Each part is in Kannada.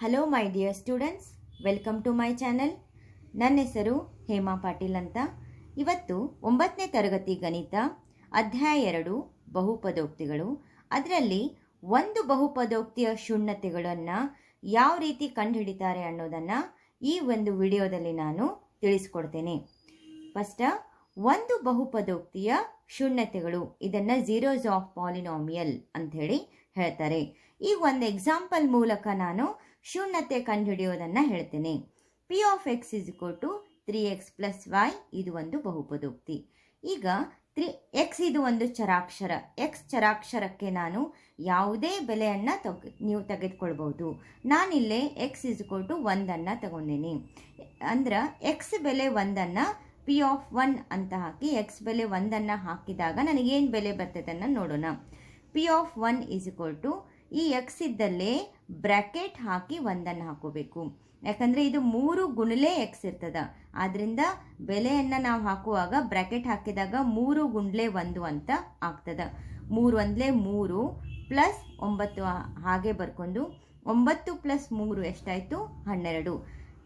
Hello my dear students, welcome to my channel. ನನ್ನ ಹೆಸರು ಹೇಮಾ ಪಾಟೀಲ್ ಅಂತ. ಇವತ್ತು 9ನೇ ತರಗತಿ ಗಣಿತ ಅಧ್ಯಾಯ 2 ಬಹುಪದೋಕ್ತಿಗಳು. ಅದರಲ್ಲಿ ಒಂದು ಬಹುಪದೋಕ್ತಿಯ ಶೂನ್ಯತೆಗಳನ್ನು ಯಾವ ರೀತಿ ಕಂಡುಹಿಡಿತಾರೆ ಅನ್ನೋದನ್ನು ಈ ಒಂದು ವಿಡಿಯೋದಲ್ಲಿ ನಾನು ತಿಳಿಸ್ಕೊಡ್ತೇನೆ. ಫಸ್ಟ್, ಒಂದು ಬಹುಪದೋಕ್ತಿಯ ಶೂನ್ಯತೆಗಳು, ಇದನ್ನು ಝೀರೋಸ್ ಆಫ್ ಪಾಲಿನಾಮಿಯಲ್ ಅಂಥೇಳಿ ಹೇಳ್ತಾರೆ. ಈಗ ಒಂದು ಎಕ್ಸಾಂಪಲ್ ಮೂಲಕ ನಾನು ಶೂನ್ಯತೆ ಕಂಡುಹಿಡಿಯೋದನ್ನು ಹೇಳ್ತೇನೆ. P of x is equal to 3x plus y, ಇದು ಒಂದು ಬಹುಪದೋಕ್ತಿ. ಈಗ ಎಕ್ಸ್ ಇದು ಒಂದು ಚರಾಕ್ಷರ. ಎಕ್ಸ್ ಚರಾಕ್ಷರಕ್ಕೆ ನಾನು ಯಾವುದೇ ಬೆಲೆಯನ್ನು ನೀವು ತೆಗೆದುಕೊಳ್ಬೋದು. ನಾನಿಲ್ಲೇ ಎಕ್ಸ್ ಇಸ್ ಇಕ್ವಲ್ ಟು 1 ತಗೊಂಡೇನೆ. ಅಂದ್ರೆ ಎಕ್ಸ್ ಬೆಲೆ 1 ಪಿ ಆಫ್ 1 ಅಂತ ಹಾಕಿ ಎಕ್ಸ್ ಬೆಲೆ 1 ಹಾಕಿದಾಗ ನನಗೇನು ಬೆಲೆ ಬರ್ತದೆ ನೋಡೋಣ. P of 1 is equal to ಈ ಎಕ್ಸ್ ಇದ್ದಲ್ಲೇ ಬ್ರ್ಯಾಕೆಟ್ ಹಾಕಿ 1 ಹಾಕೋಬೇಕು. ಯಾಕಂದರೆ ಇದು 3 ಗುಣಲೇ ಎಕ್ಸ್ ಇರ್ತದ. ಆದ್ದರಿಂದ ಬೆಲೆಯನ್ನು ನಾವು ಹಾಕುವಾಗ ಬ್ರ್ಯಾಕೆಟ್ ಹಾಕಿದಾಗ 3 ಗುಂಡ್ಲೆ 1 ಅಂತ ಆಗ್ತದೆ. 3 1 3 ಪ್ಲಸ್ 9 ಹಾಗೆ ಬರ್ಕೊಂಡು 9 ಪ್ಲಸ್ 3 ಎಷ್ಟಾಯಿತು? 12.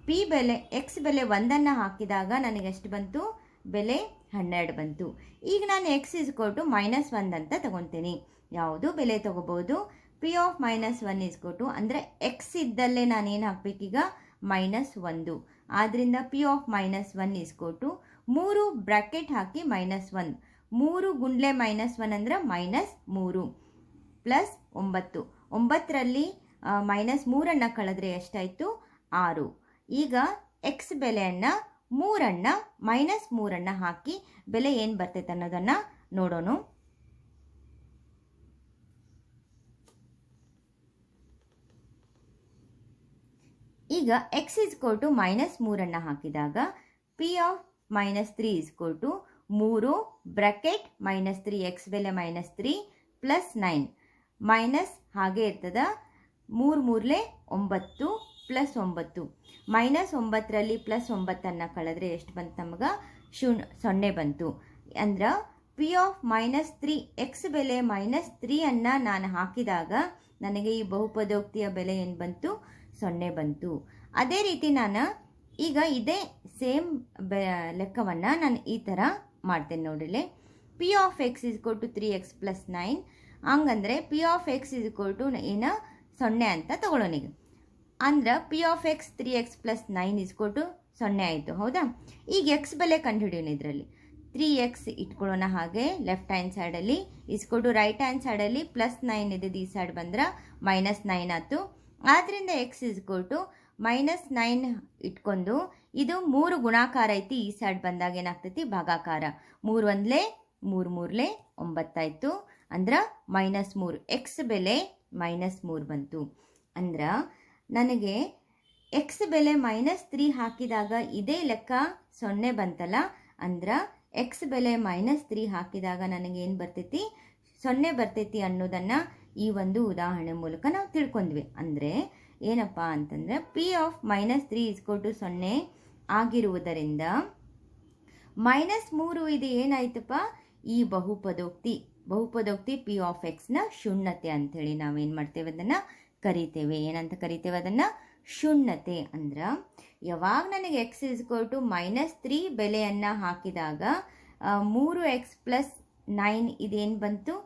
ಪಿ ಬೆಲೆ ಎಕ್ಸ್ ಬೆಲೆ 1 ಹಾಕಿದಾಗ ನನಗೆ ಎಷ್ಟು ಬಂತು? ಬೆಲೆ 12 ಬಂತು. ಈಗ ನಾನು ಎಕ್ಸ್ ಇಸ್ಕೊಲ್ ಟು -1 ಅಂತ ತಗೊತೀನಿ. ಯಾವುದು ಬೆಲೆ ತಗೋಬಹುದು? ಪಿ ಆಫ್ -1 ಇಸ್ಕೊಟ್ಟು, ಅಂದರೆ ಎಕ್ಸ್ ಇದ್ದಲ್ಲೇ ನಾನೇನು ಹಾಕಬೇಕೀಗ? -1. ಆದ್ದರಿಂದ ಪಿ ಆಫ್ -1 ಇಸ್ಕೊಟ್ಟು 3 ಬ್ರ್ಯಾಕೆಟ್ ಹಾಕಿ -1. 3 ಗುಂಡ್ಲೆ -1 ಅಂದರೆ -3 ಪ್ಲಸ್ 9. 9ರಲ್ಲಿ -3 ಕಳೆದ್ರೆ ಎಷ್ಟಾಯಿತು? 6. ಈಗ ಎಕ್ಸ್ ಬೆಲೆಯನ್ನು 3 -3 ಹಾಕಿ ಬೆಲೆ ಏನು ಬರ್ತೈತೆ ಅನ್ನೋದನ್ನು ನೋಡೋಣ. ಈಗ ಎಕ್ಸ್ ಇಸ್ಕೊಲ್ ಟು -3 ಹಾಕಿದಾಗ P of -3 is equal to 3 bracket -3 x ಬೆಲೆ -3 ಪ್ಲಸ್ 9 ಮೈನಸ್ ಹಾಗೆ ಇರ್ತದ. 3 3 9 ಪ್ಲಸ್ 9. -9ರಲ್ಲಿ ಪ್ಲಸ್ 9 ಕಳೆದ್ರೆ ಎಷ್ಟು ಬಂತು ನಮಗೆ? 0 ಬಂತು. ಅಂದ್ರೆ ಪಿ ಆಫ್ -3 ಎಕ್ಸ್ ಬೆಲೆ -3 ನಾನು ಹಾಕಿದಾಗ ನನಗೆ ಈ ಬಹುಪದೋಕ್ತಿಯ ಬೆಲೆ ಏನು ಬಂತು? 0 ಬಂತು. ಅದೇ ರೀತಿ ನಾನು ಈಗ ಇದೇ ಸೇಮ್ ಲೆಕ್ಕವನ್ನು ನಾನು ಈ ಥರ ಮಾಡ್ತೇನೆ ನೋಡಿಲೆ. P of x is equal to 3x plus 9. ಹಂಗಂದರೆ P of x is equal to ಏನು? 0 ಅಂತ ತಗೊಳ್ಳೋಣ. ಈಗ ಅಂದ್ರೆ P of x 3x plus 9 is equal to 0 ಆಯಿತು, ಹೌದಾ? ಈಗ ಎಕ್ಸ್ ಬೆಲೆ ಕಂಡುಹಿಡಿಯೋಣ. ಇದರಲ್ಲಿ 3x ಇಟ್ಕೊಳ್ಳೋಣ. ಹಾಗೆ ಲೆಫ್ಟ್ ಹ್ಯಾಂಡ್ ಸೈಡಲ್ಲಿ ಇಸ್ಕೊಟ್ಟು ರೈಟ್ ಹ್ಯಾಂಡ್ ಸೈಡಲ್ಲಿ ಪ್ಲಸ್ 9 ಇದ್ದು ಈ ಸೈಡ್ ಬಂದ್ರೆ -9 ಆಯಿತು. ಆದ್ದರಿಂದ ಎಕ್ಸ್ ಇಸ್ ಇಕ್ವಲ್ ಟು -9 ಇಟ್ಕೊಂಡು ಇದು 3 ಗುಣಾಕಾರ ಐತಿ. ಈ ಸೈಡ್ ಬಂದಾಗ ಏನಾಗ್ತೈತಿ? ಭಾಗಾಕಾರ. 3 1 3 3 9 ಆಯಿತು. ಅಂದ್ರೆ -3 ಎಕ್ಸ್ ಬೆಲೆ -3 ಬಂತು. ಅಂದ್ರೆ ನನಗೆ ಎಕ್ಸ್ ಬೆಲೆ -3 ಹಾಕಿದಾಗ ಇದೇ ಲೆಕ್ಕ 0 ಬಂತಲ್ಲ. ಅಂದ್ರೆ ಎಕ್ಸ್ ಬೆಲೆ -3 ಹಾಕಿದಾಗ ನನಗೇನು ಬರ್ತೈತಿ? 0 ಬರ್ತೈತಿ ಅನ್ನೋದನ್ನು ಈ ಒಂದು ಉದಾಹರಣೆ ಮೂಲಕ ನಾವು ತಿಳ್ಕೊಂಡ್ವಿ. ಅಂದರೆ ಏನಪ್ಪ ಅಂತಂದರೆ ಪಿ ಆಫ್ -3 ಇಸ್ಕೊಲ್ ಟು 0 ಆಗಿರುವುದರಿಂದ -3 ಇದು ಏನಾಯ್ತಪ್ಪ? ಈ ಬಹುಪದೋಕ್ತಿ ಪಿ ಆಫ್ ಎಕ್ಸ್ನ ಶೂನ್ಯತೆ ಅಂಥೇಳಿ ನಾವೇನು ಮಾಡ್ತೇವೆ? ಅದನ್ನು ಕರಿತೇವೆ. ಏನಂತ ಕರಿತೇವೆ ಅದನ್ನು? ಶೂನ್ಯತೆ. ಅಂದ್ರೆ ಯಾವಾಗ ನನಗೆ ಎಕ್ಸ್ ಇಸ್ಕೊಲ್ ಟು -3 ಬೆಲೆಯನ್ನು ಹಾಕಿದಾಗ 3x ಪ್ಲಸ್ 9 ಇದೇನು ಬಂತು?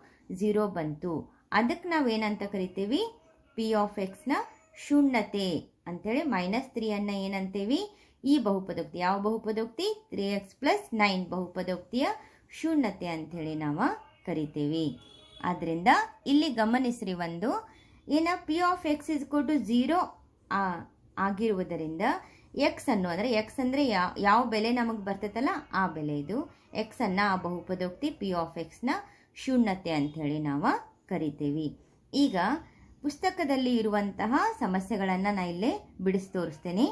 0 ಬಂತು. ಅದಕ್ಕೆ ನಾವೇನಂತ ಕರಿತೀವಿ? ಪಿ ಆಫ್ ಎಕ್ಸ್ನ ಶೂನ್ಯತೆ ಅಂಥೇಳಿ. -3 ಏನಂತೇವಿ? ಈ ಬಹುಪದೋಕ್ತಿ. ಯಾವ ಬಹುಪದೋಕ್ತಿ? 3x ಪ್ಲಸ್ 9 ಬಹುಪದೋಕ್ತಿಯ ಶೂನ್ಯತೆ ಅಂಥೇಳಿ ನಾವು ಕರಿತೀವಿ. ಆದ್ದರಿಂದ ಇಲ್ಲಿ ಗಮನಿಸ್ರಿ, ಒಂದು P of x is equal to 0 ಆಗಿರುವುದರಿಂದ ಎಕ್ಸ್ ಅನ್ನು, ಅಂದರೆ ಎಕ್ಸ್ ಅಂದರೆ ಯಾವ ಬೆಲೆ ನಮಗೆ ಬರ್ತೈತಲ್ಲ ಆ ಬೆಲೆ ಇದು. ಎಕ್ಸ್ ಅನ್ನು ಆ ಬಹುಪದೋಕ್ತಿ ಪಿ ಆಫ್ ಎಕ್ಸ್ನ ಶೂನ್ಯತೆ ಅಂಥೇಳಿ ನಾವು ಕರಿತೀವಿ. ಈಗ ಪುಸ್ತಕದಲ್ಲಿ ಇರುವಂತಹ ಸಮಸ್ಯೆಗಳನ್ನು ನಾನು ಇಲ್ಲೇ ಬಿಡಿಸಿ ತೋರಿಸ್ತೇನೆ.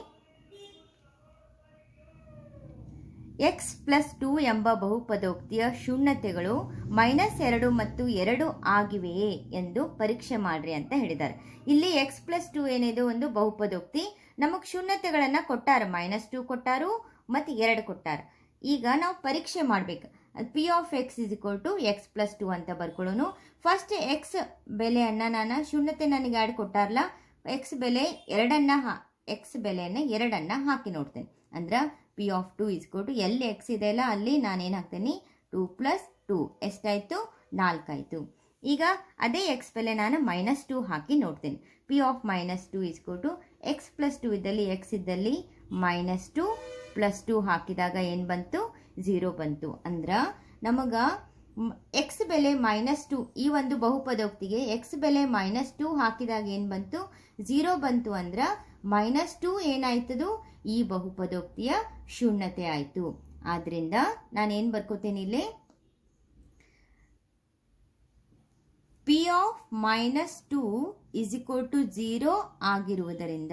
ಎಕ್ಸ್ ಪ್ಲಸ್ 2 ಎಂಬ ಬಹುಪದೋಕ್ತಿಯ ಶೂನ್ಯತೆಗಳು -2 ಮತ್ತು 2 ಆಗಿವೆಯೇ ಎಂದು ಪರೀಕ್ಷೆ ಮಾಡ್ರಿ ಅಂತ ಹೇಳಿದ್ದಾರೆ. ಇಲ್ಲಿ ಎಕ್ಸ್ ಪ್ಲಸ್ 2 ಏನಿದೆ? ಒಂದು ಬಹುಪದೋಕ್ತಿ. ನಮಗೆ ಶೂನ್ಯತೆಗಳನ್ನು ಕೊಟ್ಟಾರ. -2 ಕೊಟ್ಟಾರು ಮತ್ತು 2 ಕೊಟ್ಟಾರ. ಈಗ ನಾವು ಪರೀಕ್ಷೆ ಮಾಡಬೇಕು. P of x is equal to x plus 2 ಅಂತ ಬರ್ಕೊಳ್ಳೋನು. ಫಸ್ಟ್ ಎಕ್ಸ್ ಬೆಲೆಯನ್ನು ನಾನು ಶೂನ್ಯತೆ ನನಗೆ 2 ಕೊಟ್ಟಾರಲ್ಲ, ಎಕ್ಸ್ ಬೆಲೆ ಎರಡನ್ನು ಎಕ್ಸ್ ಬೆಲೆಯನ್ನು ಎರಡನ್ನು ಹಾಕಿ ನೋಡ್ತೇನೆ. ಅಂದ್ರೆ ಪಿ ಆಫ್ 2 ಇಸ್ಕೊಟ್ಟು ಎಲ್ಲಿ ಎಕ್ಸ್ ಇದೆಯಲ್ಲ ಅಲ್ಲಿ ನಾನೇನು ಹಾಕ್ತೇನೆ 2 + 2 ಎಷ್ಟಾಯಿತು 4 ಆಯಿತು. ಈಗ ಅದೇ ಎಕ್ಸ್ ಬೆಲೆ ನಾನು -2 ಹಾಕಿ ನೋಡ್ತೇನೆ. ಪಿ ಆಫ್ -2 ಇಸ್ಕೊಟ್ಟು ಎಕ್ಸ್ + 2 ಇದ್ದಲ್ಲಿ ಎಕ್ಸ್ ಇದ್ದಲ್ಲಿ -2 + 2 ಹಾಕಿದಾಗ ಏನು ಬಂತು 0 ಬಂತು. ಅಂದ್ರೆ ನಮಗೆ ಎಕ್ಸ್ ಬೆಲೆ -2 ಈ ಒಂದು ಬಹುಪದೋಕ್ತಿಗೆ ಎಕ್ಸ್ ಬೆಲೆ -2 ಹಾಕಿದಾಗ ಏನು ಬಂತು 0 ಬಂತು. ಅಂದ್ರೆ -2 ಏನಾಯ್ತದು ಈ ಬಹುಪದೋಕ್ತಿಯ ಶೂನ್ಯತೆ ಆಯಿತು. ಆದ್ದರಿಂದ ನಾನೇನು ಬರ್ಕೋತೇನೆ ಇಲ್ಲಿ ಪಿ ಆಫ್ -2 = 0 ಆಗಿರುವುದರಿಂದ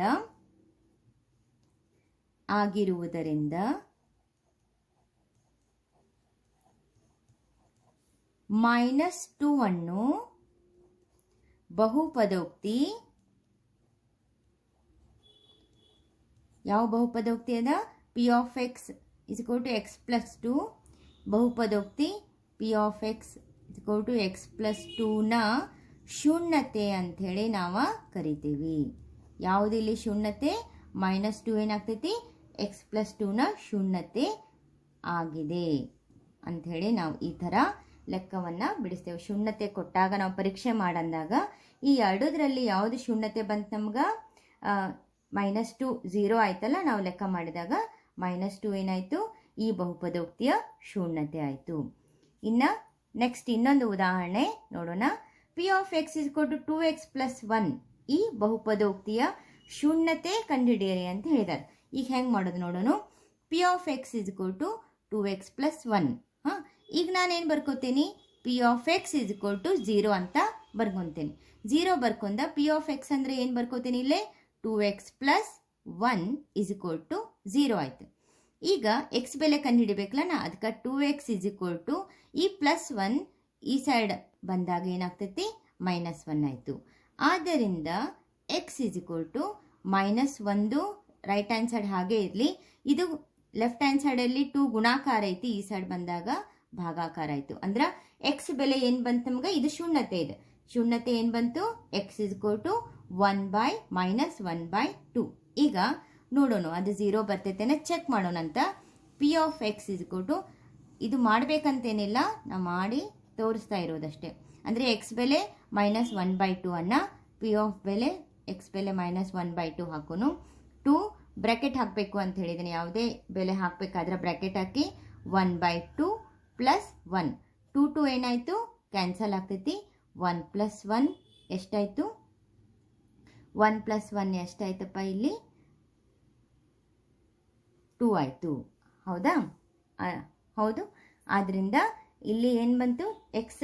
-2 ಅನ್ನು ಬಹುಪದೋಕ್ತಿ ಯಾವ ಬಹುಪದೋಕ್ತಿ ಅದ ಪಿ ಆಫ್ ಎಕ್ಸ್ = x + 2 ಬಹುಪದೋಕ್ತಿ ಪಿ ಆಫ್ ಎಕ್ಸ್ = x + 2ನ ಶೂನ್ಯತೆ ಅಂಥೇಳಿ ನಾವು ಕರಿತೀವಿ. ಯಾವುದಿಲ್ಲಿ ಶೂನ್ಯತೆ -2 ಏನಾಗ್ತೈತಿ x + 2ನ ಶೂನ್ಯತೆ ಆಗಿದೆ ಅಂಥೇಳಿ ನಾವು ಈ ಥರ ಲೆಕ್ಕವನ್ನು ಬಿಡಿಸ್ತೇವೆ. ಶೂನ್ಯತೆ ಕೊಟ್ಟಾಗ ನಾವು ಪರೀಕ್ಷೆ ಮಾಡಂದಾಗ ಈ ಎರಡರಲ್ಲಿ ಯಾವುದು ಶೂನ್ಯತೆ ಬಂತು ನಮ್ಗೆ -2 0 ಆಯ್ತಲ್ಲ, ನಾವು ಲೆಕ್ಕ ಮಾಡಿದಾಗ -2 ಏನಾಯಿತು ಈ ಬಹುಪದೋಕ್ತಿಯ ಶೂನ್ಯತೆ ಆಯಿತು. ಇನ್ನು ನೆಕ್ಸ್ಟ್ ಇನ್ನೊಂದು ಉದಾಹರಣೆ ನೋಡೋಣ. ಪಿ ಆಫ್ ಎಕ್ಸ್ = 2x + 1 ಈ ಬಹುಪದೋಕ್ತಿಯ ಶೂನ್ಯತೆ ಕಂಡುಹಿಡಿಯಿರಿ ಅಂತ ಹೇಳಿದ್ದಾರೆ. ಈಗ ಹೆಂಗೆ ಮಾಡೋದು ನೋಡೋಣ. P of x = 2x + 1. ಈಗ ನಾನೇನು ಬರ್ಕೋತೀನಿ ಪಿ ಆಫ್ ಎಕ್ಸ್ = 0 ಅಂತ ಬರ್ಕೊತೀನಿ. 0 ಬರ್ಕೊಂಡ ಪಿ ಆಫ್ ಎಕ್ಸ್ ಅಂದರೆ ಏನು ಬರ್ಕೋತೀನಿ ಇಲ್ಲೇ 2x + 1 = 0 ಆಯಿತು. ಈಗ ಎಕ್ಸ್ ಬೆಲೆ ಕಂಡುಹಿಡಿಬೇಕಲ್ಲ ನಾ ಅದಕ್ಕೆ 2x = ಈ +1 ಈ ಸೈಡ್ ಬಂದಾಗ ಏನಾಗ್ತೈತಿ -1 ಆಯಿತು. ಆದ್ದರಿಂದ ಎಕ್ಸ್ = -1 ರೈಟ್ ಹ್ಯಾಂಡ್ ಸೈಡ್ ಹಾಗೆ ಇರಲಿ, ಇದು ಲೆಫ್ಟ್ ಹ್ಯಾಂಡ್ ಸೈಡಲ್ಲಿ 2 ಗುಣಾಕಾರ ಐತಿ, ಈ ಸೈಡ್ ಬಂದಾಗ ಭಾಗಾಕಾರ ಆಯಿತು. ಅಂದ್ರೆ ಎಕ್ಸ್ ಬೆಲೆ ಏನು ಬಂತು ನಮ್ಗೆ ಇದು ಶೂನ್ಯತೆ ಇದೆ. ಶೂನ್ಯತೆ ಏನು ಬಂತು ಎಕ್ಸ್ = 1/-1/2. ಈಗ ನೋಡೋಣ ಅದು 0 ಬರ್ತೈತೇನೆ ಚೆಕ್ ಮಾಡೋಣ ಅಂತ. ಪಿ ಆಫ್ ಎಕ್ಸ್ = ಇದು ಮಾಡಬೇಕಂತೇನಿಲ್ಲ, ನಾವು ಮಾಡಿ ತೋರಿಸ್ತಾ ಇರೋದಷ್ಟೇ. ಅಂದರೆ ಎಕ್ಸ್ ಬೆಲೆ -1/2 ಅನ್ನು ಪಿ ಆಫ್ ಬೆಲೆ ಎಕ್ಸ್ ಬೆಲೆ -1/2 ಹಾಕೋನು. 2 ಬ್ರ್ಯಾಕೆಟ್ ಹಾಕಬೇಕು ಅಂತ ಹೇಳಿದ್ದೀನಿ. ಯಾವುದೇ ಬೆಲೆ ಹಾಕಬೇಕಾದ್ರೆ ಬ್ರ್ಯಾಕೆಟ್ ಹಾಕಿ 1/2 + 1 2 ಏನಾಯಿತು ಕ್ಯಾನ್ಸಲ್ ಆಗ್ತೈತಿ. 1 + 1 ಎಷ್ಟಾಯಿತು 1 + 1 ಎಷ್ಟಾಯ್ತಪ್ಪ ಇಲ್ಲಿ 2 ಆಯಿತು. ಹೌದಾ? ಹೌದು. ಆದ್ದರಿಂದ ಇಲ್ಲಿ ಏನು ಬಂತು ಎಕ್ಸ್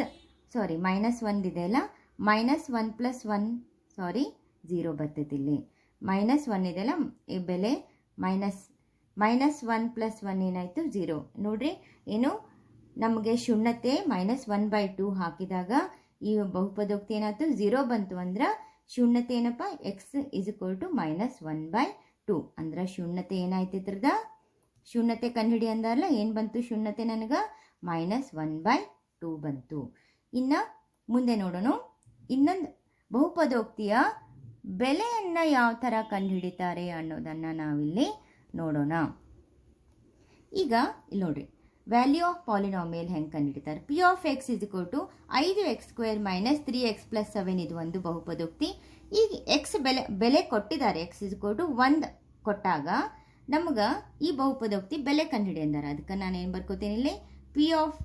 -1 ಇದೆಯಲ್ಲ -1 + 1 0 ಬರ್ತೈತಿ. ಇಲ್ಲಿ -1 ಇದೆಯಲ್ಲ ಈ ಬೆಲೆ -1 + 1 ಏನಾಯಿತು 0. ನೋಡ್ರಿ ಏನು ನಮಗೆ ಶೂನ್ಯತೆ -1/2 ಹಾಕಿದಾಗ ಈ ಬಹುಪದೋಕ್ತಿ ಏನಾಯ್ತು 0 ಬಂತು. ಅಂದ್ರೆ ಶೂನ್ಯತೆ ಏನಪ್ಪ ಎಕ್ಸ್ = -1/2. ಅಂದ್ರೆ ಶೂನ್ಯತೆ ಏನಾಯ್ತು ಇದ್ರದ ಶೂನ್ಯತೆ ಕಂಡುಹಿಡಿ ಅಂದಾರಲ್ಲ ಏನು ಬಂತು ಶೂನ್ಯತೆ ನನಗೆ -1/2 ಬಂತು. ಇನ್ನು ಮುಂದೆ ನೋಡೋಣ. ಇನ್ನೊಂದು ಬಹುಪದೋಕ್ತಿಯ ಬೆಲೆಯನ್ನು ಯಾವ ಥರ ಕಂಡುಹಿಡಿತಾರೆ ಅನ್ನೋದನ್ನು ನಾವಿಲ್ಲಿ ನೋಡೋಣ. ಈಗ ಇಲ್ಲಿ ನೋಡ್ರಿ ವ್ಯಾಲ್ಯೂ ಆಫ್ ಪಾಲಿನಾಮಿಯಲ್ ಹೆಂಗೆ ಕಂಡುಹಿಡಿತಾರೆ. P of x = 5x² - 3x + 7 ಇದು ಒಂದು ಬಹುಪದೋಕ್ತಿ. ಈಗ ಎಕ್ಸ್ ಬೆಲೆ ಕೊಟ್ಟಿದ್ದಾರೆ x = 1 ಕೊಟ್ಟಾಗ ನಮ್ಗೆ ಈ ಬಹುಪದೋಕ್ತಿ ಬೆಲೆ ಕಂಡುಹಿಡಿ ಅಂದಾರೆ. ಅದಕ್ಕೆ ನಾನು ಏನು ಬರ್ಕೋತೀನಿ ಇಲ್ಲಿ ಪಿ ಆಫ್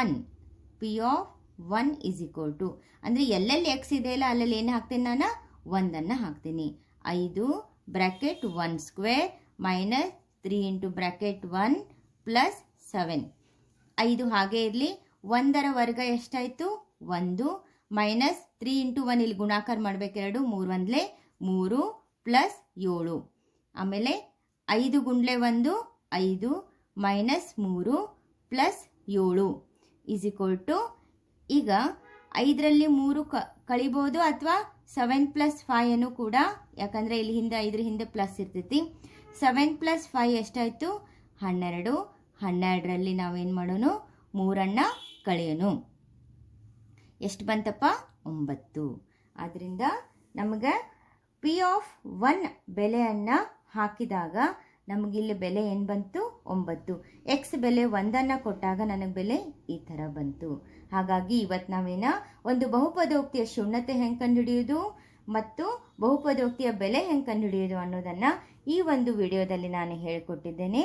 1 = ಅಂದರೆ ಎಲ್ಲೆಲ್ಲಿ ಎಕ್ಸ್ ಇದೆಯಲ್ಲ ಅಲ್ಲಲ್ಲಿ ಏನು ಹಾಕ್ತೀನಿ ನಾನು 1 ಹಾಕ್ತೀನಿ. 5 ಬ್ರ್ಯಾಕೆಟ್ 1² - 3 × ಬ್ರ್ಯಾಕೆಟ್ 1 + 7 5 ಹಾಗೆ ಇರಲಿ. 1ರ ವರ್ಗ ಎಷ್ಟಾಯಿತು 1 -3 × 1 ಇಲ್ಲಿ ಗುಣಾಕಾರ ಮಾಡಬೇಕು 2 3 1 3 + 7 ಆಮೇಲೆ 5 × 1 5 -3 + 7 ಈಗ 5ರಲ್ಲಿ 3 ಕಳಿಬೋದು ಅಥವಾ 7 + 5 ಅನ್ನು ಕೂಡ, ಯಾಕಂದರೆ ಇಲ್ಲಿ ಹಿಂದೆ 5ರ ಹಿಂದೆ ಪ್ಲಸ್ ಇರ್ತೈತಿ. 7 + 5 ಎಷ್ಟಾಯಿತು 12. 12ರಲ್ಲಿ ನಾವೇನು ಮಾಡೋಣ 3 ಕಳೆಯೋಣ. ಎಷ್ಟು ಬಂತಪ್ಪ 9. ಆದ್ದರಿಂದ ನಮಗೆ ಪಿ ಆಫ್ 1 ಬೆಲೆಯನ್ನು ಹಾಕಿದಾಗ ನಮಗಿಲ್ಲಿ ಬೆಲೆ ಏನು ಬಂತು 9. ಎಕ್ಸ್ ಬೆಲೆ 1 ಕೊಟ್ಟಾಗ ನನಗೆ ಬೆಲೆ ಈ ಥರ ಬಂತು. ಹಾಗಾಗಿ ಇವತ್ತು ನಾವೇನ ಒಂದು ಬಹುಪದೋಕ್ತಿಯ ಶೂನ್ಯತೆ ಹೆಂಗೆ ಕಂಡುಹಿಡಿಯೋದು ಮತ್ತು ಬಹುಪದೋಕ್ತಿಯ ಬೆಲೆ ಹೆಂಗೆ ಕಂಡುಹಿಡಿಯೋದು ಅನ್ನೋದನ್ನು ಈ ಒಂದು ವಿಡಿಯೋದಲ್ಲಿ ನಾನು ಹೇಳಿಕೊಟ್ಟಿದ್ದೇನೆ.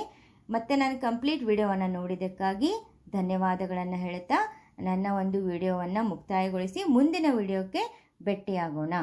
ಮತ್ತು ನಾನು ಕಂಪ್ಲೀಟ್ ವಿಡಿಯೋವನ್ನು ನೋಡಿದ್ದಕ್ಕಾಗಿ ಧನ್ಯವಾದಗಳನ್ನು ಹೇಳ್ತಾ ನನ್ನ ಒಂದು ವಿಡಿಯೋವನ್ನು ಮುಕ್ತಾಯಗೊಳಿಸಿ ಮುಂದಿನ ವಿಡಿಯೋಕ್ಕೆ ಭೇಟಿಯಾಗೋಣ.